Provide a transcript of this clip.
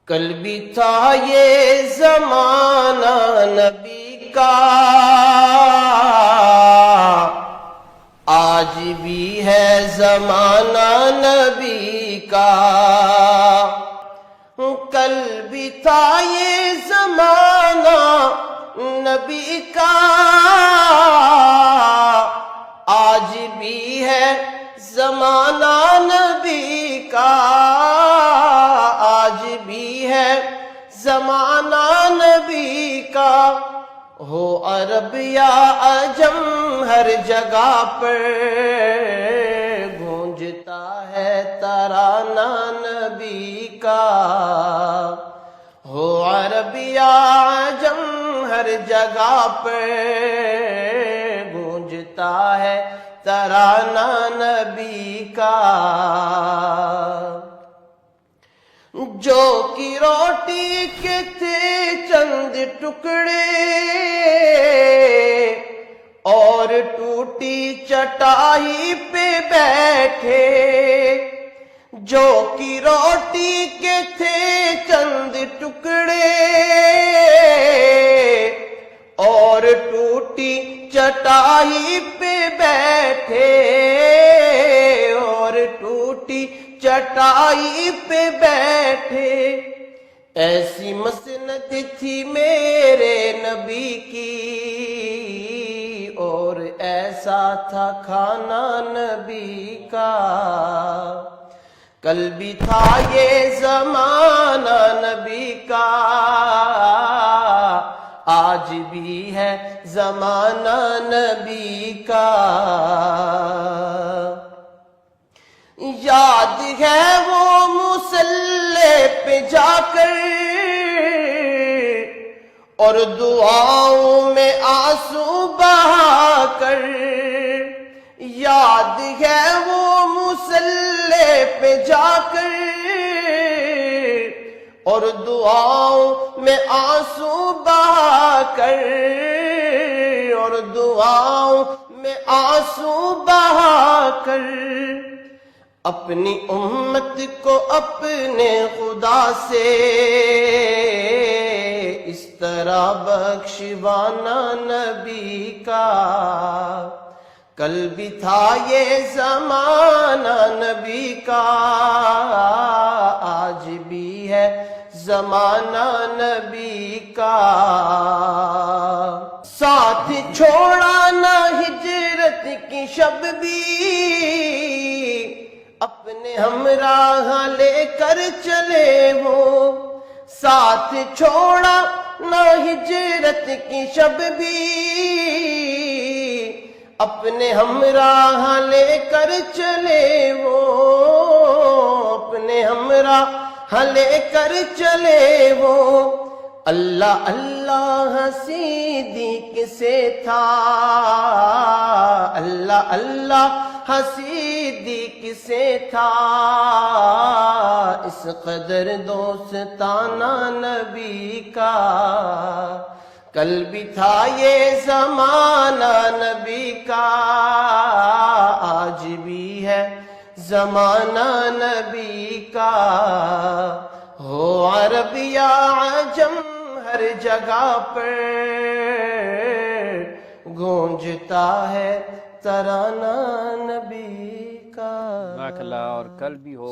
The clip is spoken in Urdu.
کل بھی تھا یہ زمانہ نبی کا، آج بھی ہے زمانہ نبی کا۔ کل بھی تھا یہ زمانہ نبی کا، آج بھی ہے زمانہ نبی کا، آج بھی ہے زمانہ نبی کا۔ ہو عرب یا عجم ہر جگہ پر گونجتا ہے ترانہ نبی کا۔ ہو عرب یا عجم ہر جگہ پر گونجتا ہے ترانہ نبی کا۔ جو کی روٹی کے تھے چند ٹکڑے اور ٹوٹی چٹائی پہ بیٹھے، جو کی روٹی کے تھے چند ٹکڑے اور ٹوٹی چٹائی پہ بیٹھے، اور ٹوٹی چٹائی پہ بیٹھے۔ ایسی مسند تھی میرے نبی کی اور ایسا تھا کھانا نبی کا۔ کل بھی تھا یہ زمانہ نبی کا، آج بھی ہے زمانہ نبی کا۔ یاد ہے وہ مصلی پہ جا کر اور دعاؤں میں آنسو بہا کر، یاد ہے وہ مصلی پہ جا کر اور دعاؤں میں آنسو بہا کر، اور دعاؤں میں آنسو بہا کر اپنی امت کو اپنے خدا سے اس طرح بخشوانا نبی کا۔ کل بھی تھا یہ زمانہ نبی کا، آج بھی ہے زمانہ نبی کا۔ ساتھ چھوڑا نہ ہجرت کی شب بھی، اپنے ہمراہ لے کر چلے وہ۔ ساتھ چھوڑا نہ ہجرت کی شب بھی، اپنے ہمراہ لے کر چلے وہ، اپنے ہمراہ لے کر چلے وہ۔ اللہ اللہ صدیق سے تھا، اللہ اللہ صدیق سے تھا، اس قدر دوستانہ نبی کا۔ کل بھی تھا یہ زمانہ نبی کا، آج بھی ہے زمانہ نبی کا۔ ہو عرب یا عجم ہر جگہ پر گونجتا ہے ترانہ نبی کا۔ جزاک اللہ۔ اور کل بھی ہو